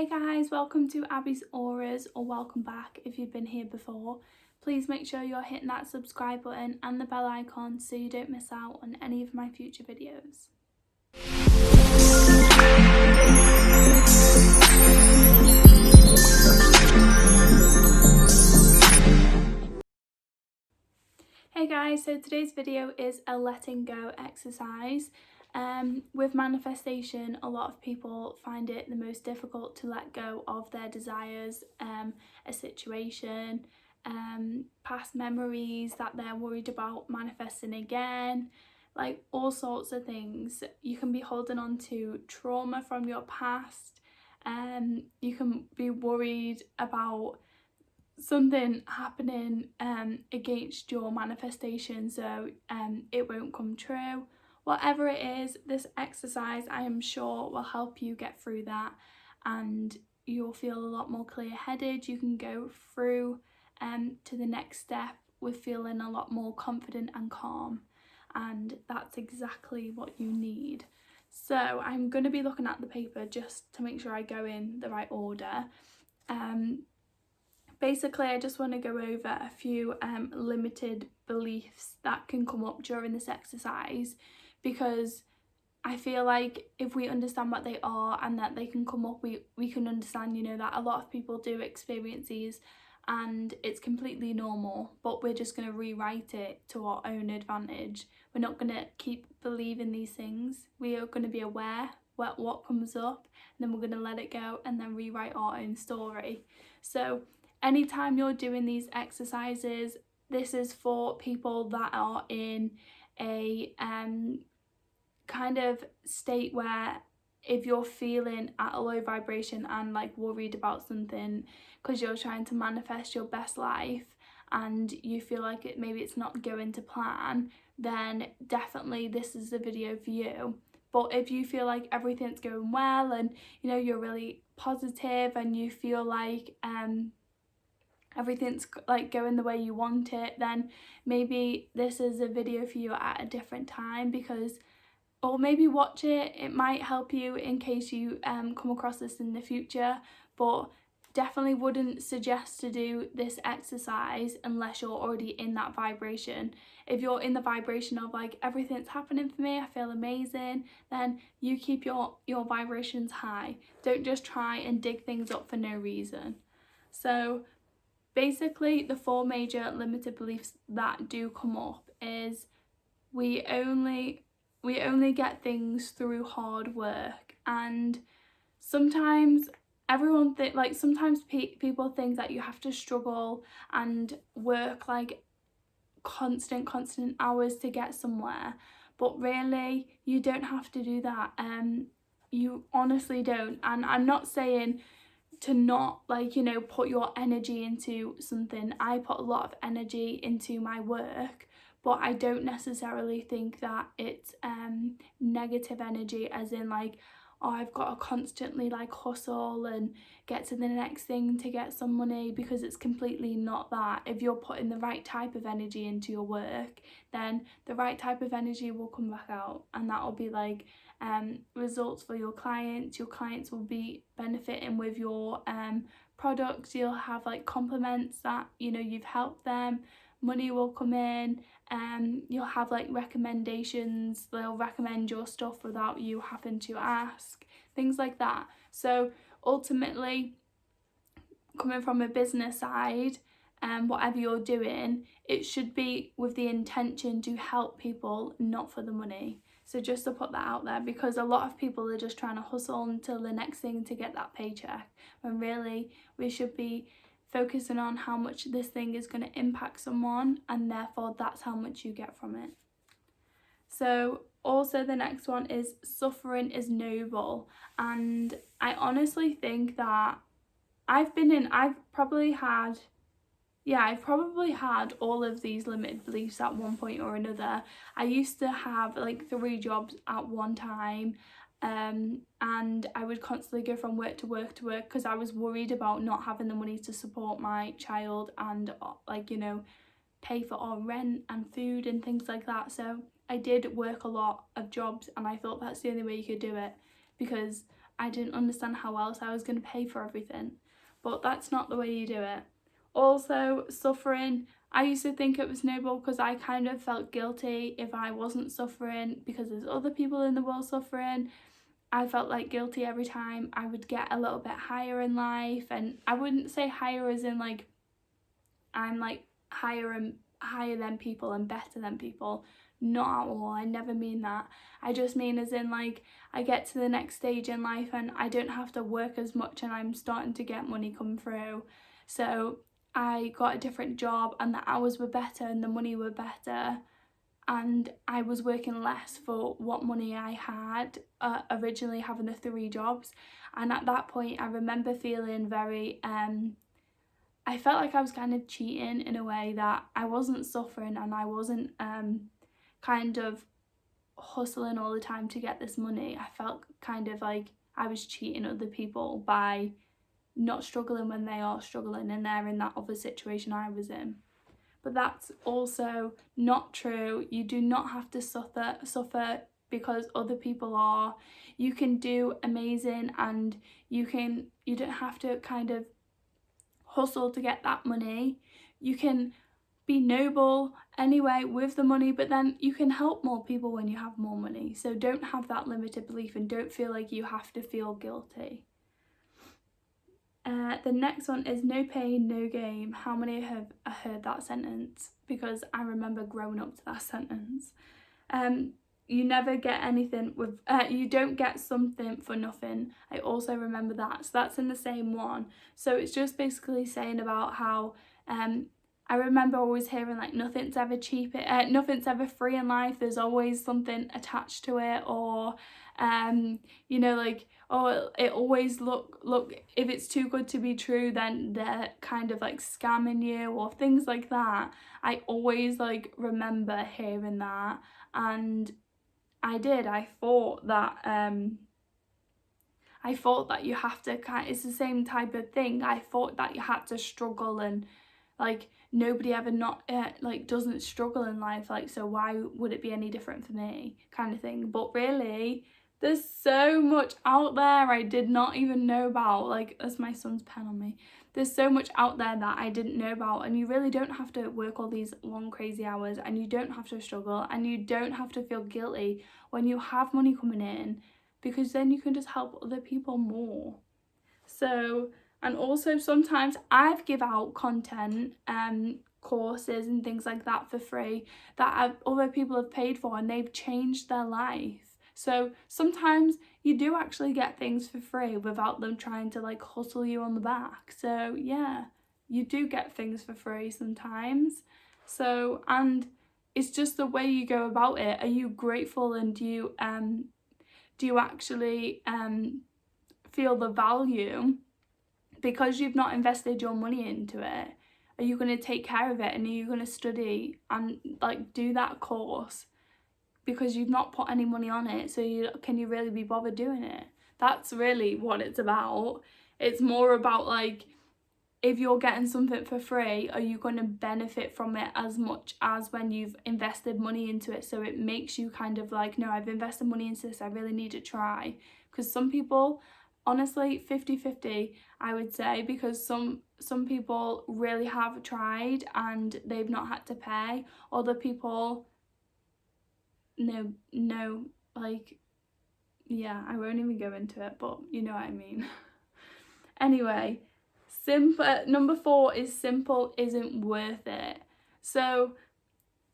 Hey guys, welcome to Abbie's Auras, or welcome back if you've been here before. Please make sure you're hitting that subscribe button and the bell icon so you don't miss out on any of my future videos. Hey guys, so today's video is a letting go exercise. With manifestation, a lot of people find it the most difficult to let go of their desires, a situation, past memories that they're worried about manifesting again, like all sorts of things. You can be holding on to trauma from your past, you can be worried about something happening against your manifestation, so it won't come true. Whatever it is, this exercise I am sure will help you get through that, and you'll feel a lot more clear-headed. You can go through to the next step with feeling a lot more confident and calm, and that's exactly what you need. So I'm going to be looking at the paper just to make sure I go in the right order. Basically, I just want to go over a few limited beliefs that can come up during this exercise, because I feel like if we understand what they are and that they can come up, we can understand, that a lot of people do experience these and it's completely normal, but we're just going to rewrite it to our own advantage. We're not going to keep believing these things. We are going to be aware what comes up, and then we're going to let it go and then rewrite our own story. So anytime you're doing these exercises, this is for people that are in a kind of state where if you're feeling at a low vibration and like worried about something because you're trying to manifest your best life and you feel like maybe it's not going to plan, then definitely this is the video for you. But if you feel like everything's going well and you're really positive and you feel like everything's like going the way you want it, then maybe this is a video for you at a different time, or maybe watch it. It might help you in case you come across this in the future, but definitely wouldn't suggest to do this exercise unless you're already in that vibration. If you're in the vibration of like everything's happening for me, I feel amazing, then you keep your vibrations high. Don't just try and dig things up for no reason. So basically, the four major limited beliefs that do come up is we only get things through hard work, and sometimes people think that you have to struggle and work like constant hours to get somewhere, but really you don't have to do that. You honestly don't. And I'm not saying to not put your energy into something. I put a lot of energy into my work, but I don't necessarily think that it's negative energy, as in like, oh, I've got to constantly like hustle and get to the next thing to get some money, because it's completely not that. If you're putting the right type of energy into your work, then the right type of energy will come back out, and that will be like results for your clients. Your clients will be benefiting with your products. You'll have like compliments that you've helped them. Money will come in, you'll have like recommendations. They'll recommend your stuff without you having to ask, things like that. So ultimately, coming from a business side, whatever you're doing, it should be with the intention to help people, not for the money. So just to put that out there, because a lot of people are just trying to hustle until the next thing to get that paycheck, when really we should be focusing on how much this thing is going to impact someone, and therefore that's how much you get from it. So also the next one is suffering is noble, and I honestly think that I've probably had all of these limited beliefs at one point or another. I used to have like 3 jobs at one time, and I would constantly go from work to work to work because I was worried about not having the money to support my child and pay for our rent and food and things like that. So I did work a lot of jobs, and I thought that's the only way you could do it, because I didn't understand how else I was going to pay for everything. But that's not the way you do it. Also, suffering, I used to think it was noble because I kind of felt guilty if I wasn't suffering because there's other people in the world suffering. I felt like guilty every time I would get a little bit higher in life, and I wouldn't say higher as in like I'm like higher than people and better than people. Not at all. I never mean that. I just mean as in like I get to the next stage in life and I don't have to work as much and I'm starting to get money come through. So I got a different job and the hours were better and the money were better, and I was working less for what money I had, originally having the 3 jobs. And at that point I remember feeling very I felt like I was kind of cheating in a way, that I wasn't suffering and I wasn't kind of hustling all the time to get this money. I felt kind of like I was cheating other people by not struggling when they are struggling and they're in that other situation I was in. But that's also not true. You do not have to suffer because other people are. You can do amazing, and you don't have to kind of hustle to get that money. You can be noble anyway with the money, but then you can help more people when you have more money. So don't have that limited belief and don't feel like you have to feel guilty. The next one is no pain, no gain. How many have heard that sentence? Because I remember growing up to that sentence. You never get anything with, you don't get something for nothing. I also remember that. So that's in the same one. So it's just basically saying about how, I remember always hearing like nothing's ever cheap, nothing's ever free in life. There's always something attached to it, or, you know, like, oh, it always look, if it's too good to be true, then they're kind of like scamming you or things like that. I always like remember hearing that, and I thought that you have to it's the same type of thing. I thought that you had to struggle, and like nobody ever not like doesn't struggle in life, like, so why would it be any different for me, kind of thing. But really, there's so much out there I did not even know about. Like, that's my son's pen on me. There's so much out there that I didn't know about, and you really don't have to work all these long crazy hours, and you don't have to struggle, and you don't have to feel guilty when you have money coming in, because then you can just help other people more. So, and also sometimes I've give out content, courses and things like that for free that other people have paid for, and they've changed their life. So sometimes you do actually get things for free without them trying to like hustle you on the back. So yeah, you do get things for free sometimes. So, and it's just the way you go about it. Are you grateful, and do you actually feel the value because you've not invested your money into it? Are you going to take care of it, and are you going to study and like do that course because you've not put any money on it? So can you really be bothered doing it? That's really what it's about. It's more about like, if you're getting something for free, are you going to benefit from it as much as when you've invested money into it? So it makes you kind of like, no, I've invested money into this, I really need to try. Because some people, honestly, 50-50, I would say, because some people really have tried and they've not had to pay. Other people, no, like, yeah, I won't even go into it, but you know what I mean. Anyway, number 4 is simple isn't worth it. So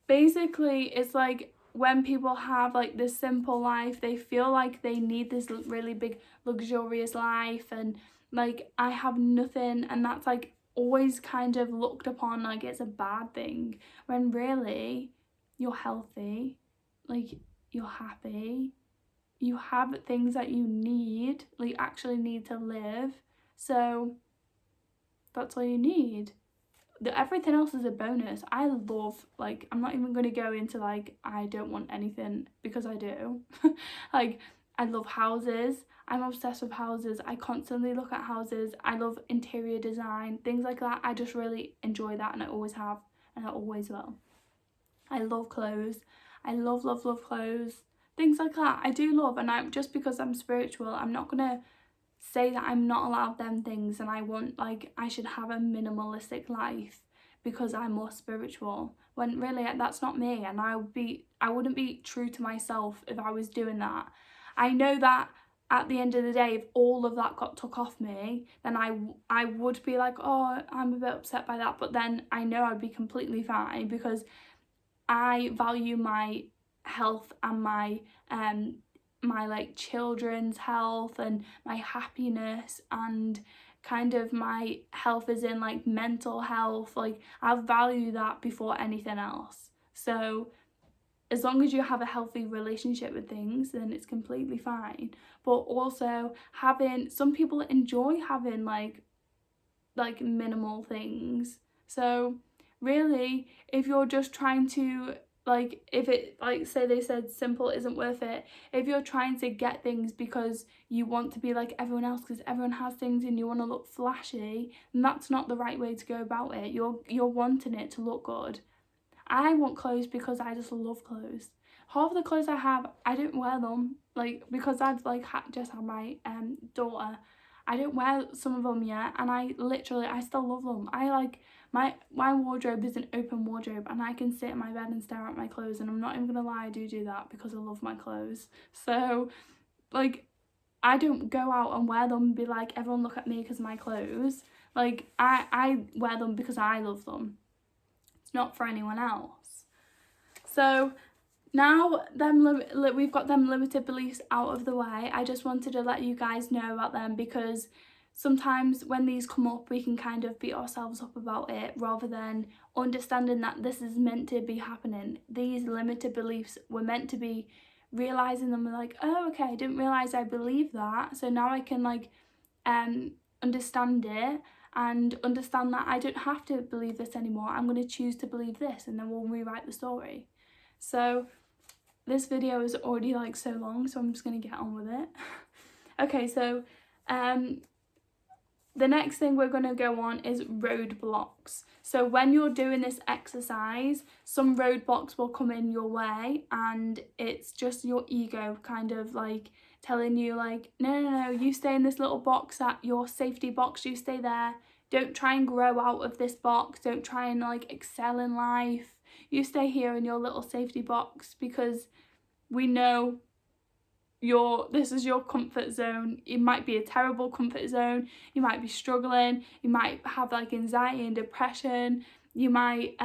basically it's like when people have like this simple life, they feel like they need this really big luxurious life, and like I have nothing, and that's like always kind of looked upon like it's a bad thing, when really you're healthy, like you're happy, you have things that you need, like actually need to live. So that's all you need. Everything else is a bonus. I love, like, I'm not even going to go into like I don't want anything, because I do. Like, I love houses. I'm obsessed with houses. I constantly look at houses. I love interior design, things like that. I just really enjoy that, and I always have, and I always will. I love clothes. I love clothes. Things like that I do love, and I'm just because I'm spiritual, I'm not gonna say that I'm not allowed them things and I want, like, I should have a minimalistic life because I'm more spiritual, when really that's not me, and I wouldn't be true to myself if I was doing that. I know that at the end of the day, if all of that got took off me, then I would be like, oh, I'm a bit upset by that, but then I know I'd be completely fine because I value my health and my like children's health and my happiness, and kind of my health is in like mental health. Like, I value that before anything else. So as long as you have a healthy relationship with things, then it's completely fine. But also, having, some people enjoy having like minimal things. So really, if you're just trying to, like, if it, like, say they said simple isn't worth it, if you're trying to get things because you want to be like everyone else because everyone has things and you want to look flashy, then that's not the right way to go about it. You're wanting it to look good. I want clothes because I just love clothes. Half the clothes I have, I don't wear them, like, because I've like just had my daughter. I don't wear some of them yet, and I still love them. I like, my wardrobe is an open wardrobe, and I can sit in my bed and stare at my clothes, and I'm not even gonna lie, I do that because I love my clothes. So like, I don't go out and wear them and be like, everyone look at me because of my clothes. Like, I wear them because I love them. It's not for anyone else. So now we've got them limited beliefs out of the way, I just wanted to let you guys know about them, because sometimes when these come up we can kind of beat ourselves up about it rather than understanding that this is meant to be happening. These limited beliefs were meant to be, realising them, like, oh, okay, I didn't realise I believe that, so now I can like understand it and understand that I don't have to believe this anymore. I'm going to choose to believe this, and then we'll rewrite the story. So this video is already like so long, so I'm just going to get on with it. Okay, so the next thing we're going to go on is roadblocks. So when you're doing this exercise, some roadblocks will come in your way, and it's just your ego kind of like telling you like, no, you stay in this little box, at your safety box, you stay there. Don't try and grow out of this box. Don't try and like excel in life. You stay here in your little safety box because we know this is your comfort zone. It might be a terrible comfort zone. You might be struggling. You might have like anxiety and depression. You might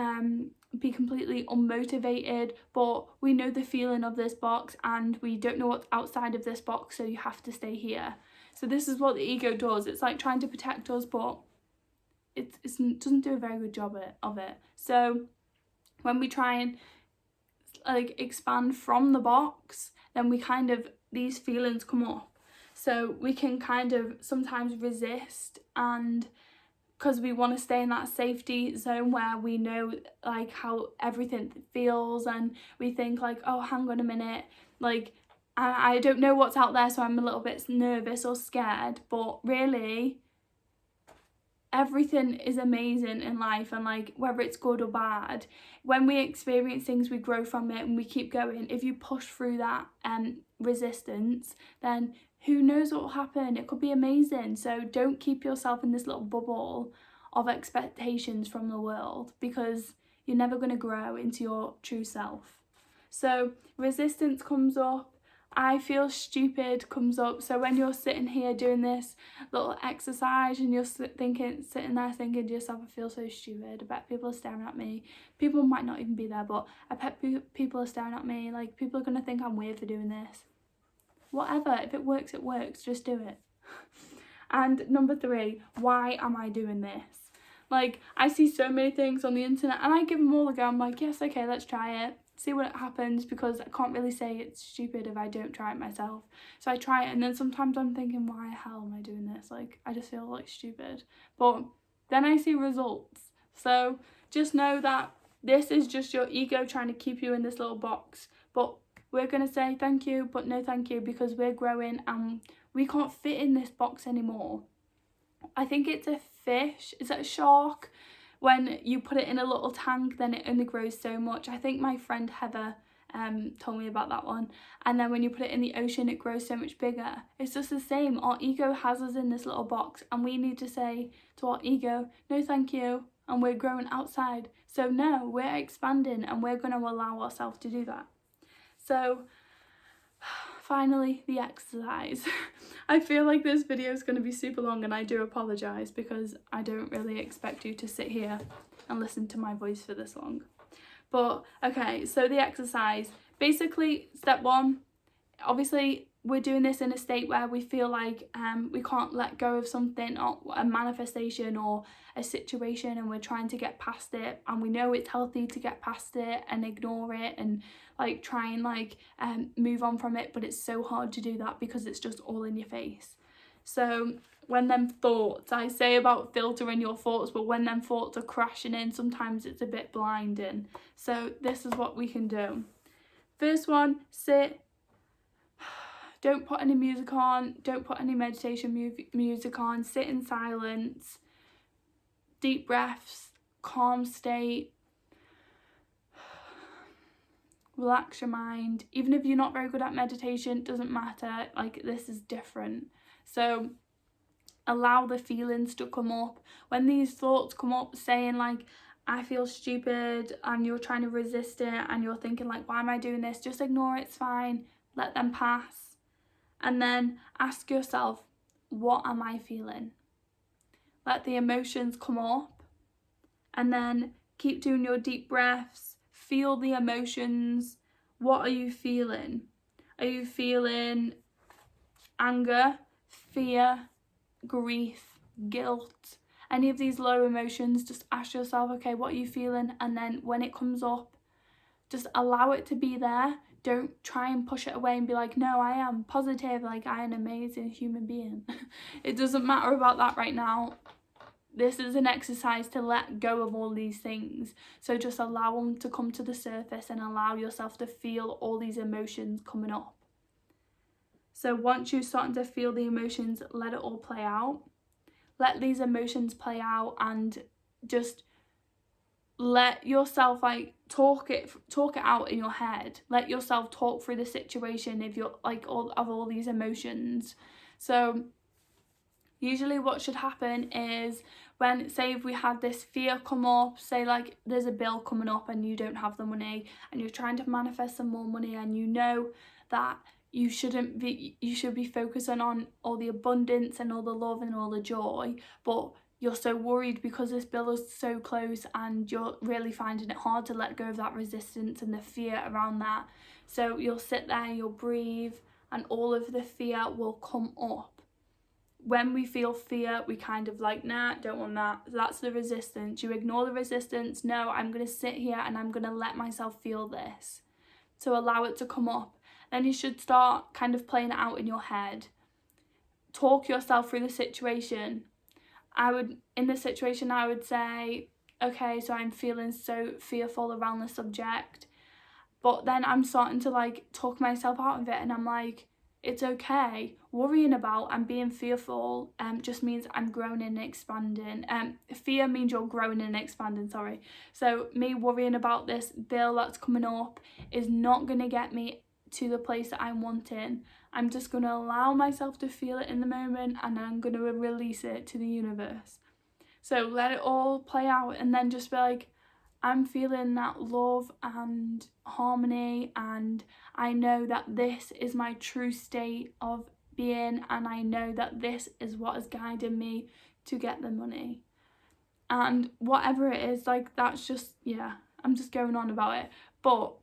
be completely unmotivated, but we know the feeling of this box and we don't know what's outside of this box, so you have to stay here. So this is what the ego does. It's like trying to protect us, but it doesn't do a very good job of it. So when we try and like expand from the box, then we kind of, these feelings come up. So we can kind of sometimes resist, and because we want to stay in that safety zone where we know like how everything feels, and we think like, oh, hang on a minute, like I don't know what's out there, so I'm a little bit nervous or scared. But really, everything is amazing in life, and like whether it's good or bad, when we experience things we grow from it and we keep going. If you push through that resistance, then who knows what will happen. It could be amazing. So don't keep yourself in this little bubble of expectations from the world, because you're never going to grow into your true self. So resistance comes up. I feel stupid comes up. So when you're sitting here doing this little exercise and you're sitting there thinking to yourself, I feel so stupid, I bet people are staring at me. People might not even be there, but I bet people are staring at me, like people are going to think I'm weird for doing this. Whatever, if it works, it works, just do it. And number 3, why am I doing this? Like, I see so many things on the internet and I give them all a go. I'm like, yes, okay, let's try it. See what happens, because I can't really say it's stupid if I don't try it myself. So I try it, and then sometimes I'm thinking, why the hell am I doing this? Like, I just feel like stupid. But then I see results. So just know that this is just your ego trying to keep you in this little box. But we're going to say thank you, but no thank you, because we're growing and we can't fit in this box anymore. I think it's a fish. Is it a shark? When you put it in a little tank, then it only grows so much. I think my friend Heather told me about that one. And then when you put it in the ocean, it grows so much bigger. It's just the same. Our ego has us in this little box, and we need to say to our ego, no thank you, and we're growing outside. So no, we're expanding, and we're going to allow ourselves to do that. So finally, the exercise. I feel like this video is going to be super long, and I do apologise because I don't really expect you to sit here and listen to my voice for this long. But okay, so the exercise, basically step one, obviously we're doing this in a state where we feel like we can't let go of something, or a manifestation or a situation, and we're trying to get past it, and we know it's healthy to get past it and ignore it and like try and like move on from it, but it's so hard to do that because it's just all in your face. So when them thoughts, I say about filtering your thoughts, but when them thoughts are crashing in, sometimes it's a bit blinding. So this is what we can do. First one, sit. Don't put any music on, don't put any meditation music on, sit in silence, deep breaths, calm state, relax your mind. Even if you're not very good at meditation, it doesn't matter, like this is different. So allow the feelings to come up. When these thoughts come up saying like, I feel stupid, and you're trying to resist it and you're thinking like, why am I doing this? Just ignore it, it's fine, let them pass. And then ask yourself, what am I feeling? Let the emotions come up, and then keep doing your deep breaths. Feel the emotions. What are you feeling? Are you feeling anger, fear, grief, guilt? Any of these low emotions, just ask yourself, okay, what are you feeling? And then when it comes up, just allow it to be there. Don't try and push it away and be like, no, I am positive, like I am an amazing human being. It doesn't matter about that right now. This is an exercise to let go of all these things. So just allow them to come to the surface and allow yourself to feel all these emotions coming up. So once you're starting to feel the emotions, let it all play out. Let these emotions play out, and just let yourself like talk it out in your head. Let yourself talk through the situation if you're like all these emotions. So usually what should happen is, when, say if we had this fear come up, say like there's a bill coming up and you don't have the money and you're trying to manifest some more money, and you know that you should be focusing on all the abundance and all the love and all the joy, but you're so worried because this bill is so close and you're really finding it hard to let go of that resistance and the fear around that. So you'll sit there, you'll breathe, and all of the fear will come up. When we feel fear, we kind of like, nah, don't want that. That's the resistance. You ignore the resistance. No, I'm going to sit here and I'm going to let myself feel this. So allow it to come up. Then you should start kind of playing it out in your head. Talk yourself through the situation. In this situation, I would say, okay, so I'm feeling so fearful around the subject, but then I'm starting to like talk myself out of it, and I'm like, it's okay. Worrying about and being fearful just means I'm growing and expanding. Fear means you're growing and expanding, sorry. So me worrying about this bill that's coming up is not going to get me to the place that I'm wanting. I'm just going to allow myself to feel it in the moment, and then I'm going to release it to the universe. So let it all play out, and then just be like, I'm feeling that love and harmony, and I know that this is my true state of being, and I know that this is what is guiding me to get the money. And whatever it is, like that's just, yeah, I'm just going on about it. But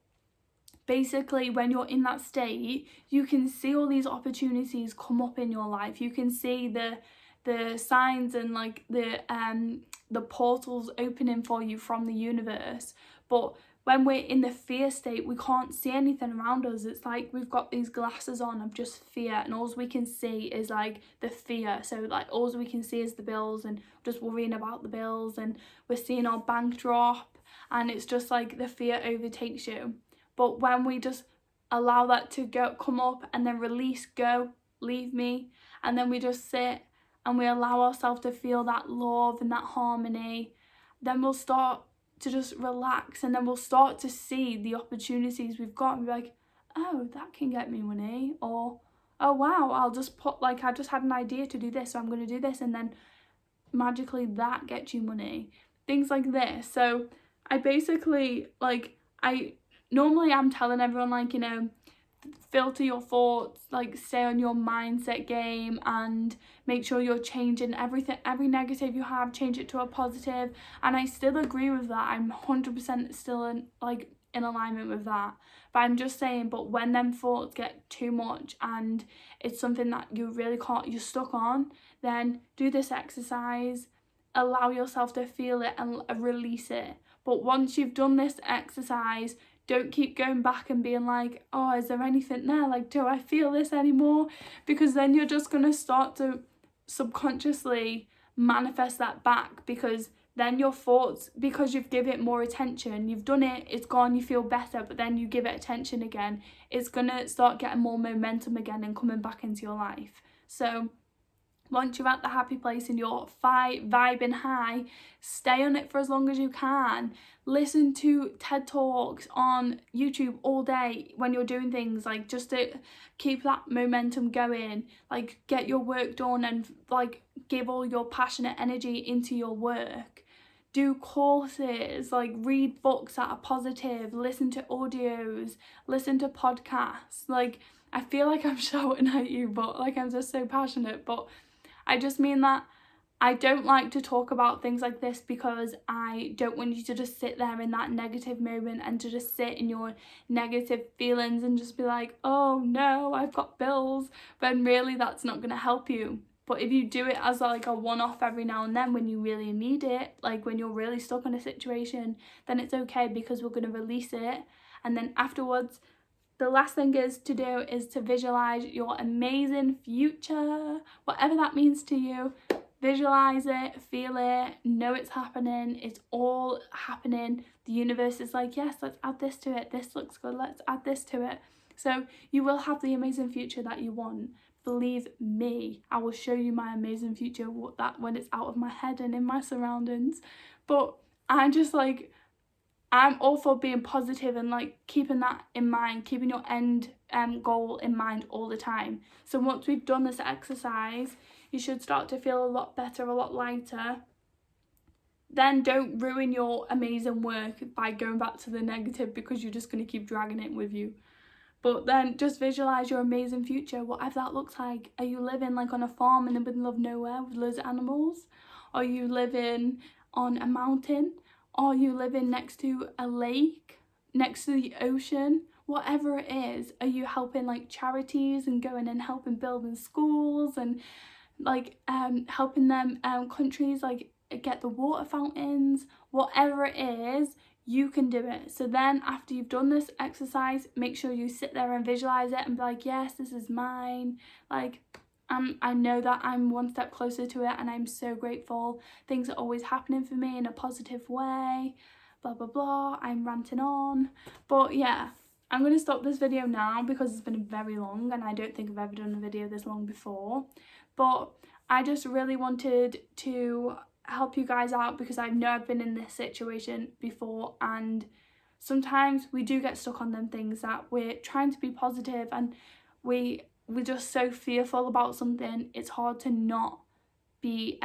basically, when you're in that state, you can see all these opportunities come up in your life. You can see the signs and like the portals opening for you from the universe. But when we're in the fear state, we can't see anything around us. It's like we've got these glasses on of just fear, and all we can see is like the fear. So like all we can see is the bills, and just worrying about the bills, and we're seeing our bank drop, and it's just like the fear overtakes you. But when we just allow that to come up and then release, go, leave me, and then we just sit and we allow ourselves to feel that love and that harmony, then we'll start to just relax, and then we'll start to see the opportunities we've got and be like, oh, that can get me money, or oh wow, I'll just put, like, I just had an idea to do this, so I'm going to do this, and then magically that gets you money. Things like this. So I basically, like, normally I'm telling everyone, like, you know, filter your thoughts, like, stay on your mindset game, and make sure you're changing everything, every negative you have, change it to a positive. And I still agree with that. I'm 100% still in alignment with that. But I'm just saying, but when them thoughts get too much and it's something that you really can't, you're stuck on, then do this exercise, allow yourself to feel it and release it. But once you've done this exercise, don't keep going back and being like, oh, is there anything there? Like, do I feel this anymore? Because then you're just going to start to subconsciously manifest that back, because then your thoughts, because you've given it more attention, you've done it, it's gone, you feel better, but then you give it attention again, it's going to start getting more momentum again and coming back into your life. So once you're at the happy place and you're vibing high, stay on it for as long as you can. Listen to TED Talks on YouTube all day when you're doing things, like, just to keep that momentum going. Like, get your work done and, like, give all your passionate energy into your work. Do courses, like, read books that are positive, listen to audios, listen to podcasts. Like, I feel like I'm shouting at you, but, like, I'm just so passionate. But I just mean that I don't like to talk about things like this, because I don't want you to just sit there in that negative moment and to just sit in your negative feelings and just be like, oh no, I've got bills, when really that's not going to help you. But if you do it as, like, a one-off every now and then when you really need it, like when you're really stuck in a situation, then it's okay, because we're going to release it. And then afterwards, the last thing is to visualize your amazing future, whatever that means to you. Visualize it, feel it, know it's happening, it's all happening. The universe is like, yes, let's add this to it, this looks good, let's add this to it. So you will have the amazing future that you want. Believe me, I will show you my amazing future, that when it's out of my head and in my surroundings. But I'm just like, I'm all for being positive and, like, keeping that in mind, keeping your end goal in mind all the time. So once we've done this exercise, you should start to feel a lot better, a lot lighter. Then don't ruin your amazing work by going back to the negative, because you're just going to keep dragging it with you. But then just visualize your amazing future, whatever that looks like. Are you living, like, on a farm in the middle of nowhere with loads of animals? Are you living on a mountain? Are you living next to a lake, next to the ocean? Whatever it is, are you helping, like, charities and going and helping building schools and, like, helping them countries, like, get the water fountains? Whatever it is, you can do it. So then after you've done this exercise, make sure you sit there and visualize it and be like, yes, this is mine. Like, I know that I'm one step closer to it, and I'm so grateful. Things are always happening for me in a positive way, blah blah blah. I'm ranting on, but yeah, I'm going to stop this video now because it's been very long and I don't think I've ever done a video this long before. But I just really wanted to help you guys out, because I know I've been in this situation before, and sometimes we do get stuck on them things that we're trying to be positive, and we're just so fearful about something. It's hard to not be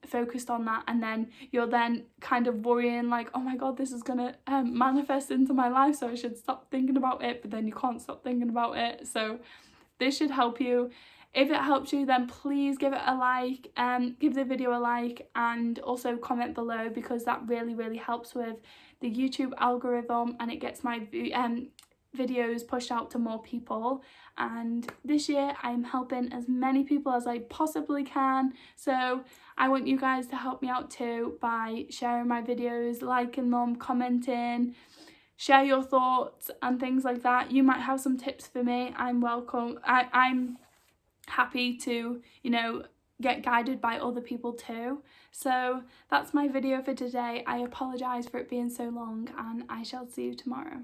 focused on that, and then you're then kind of worrying, like, oh my god, this is gonna manifest into my life, so I should stop thinking about it, but then you can't stop thinking about it. So this should help you. If it helps you, then please give it a like, give the video a like, and also comment below, because that really helps with the YouTube algorithm, and it gets my videos pushed out to more people. And this year I'm helping as many people as I possibly can, so I want you guys to help me out too by sharing my videos, liking them, commenting, share your thoughts and things like that. You might have some tips for me. I'm welcome. I'm happy to, you know, get guided by other people too. So that's my video for today. I apologize for it being so long, and I shall see you tomorrow.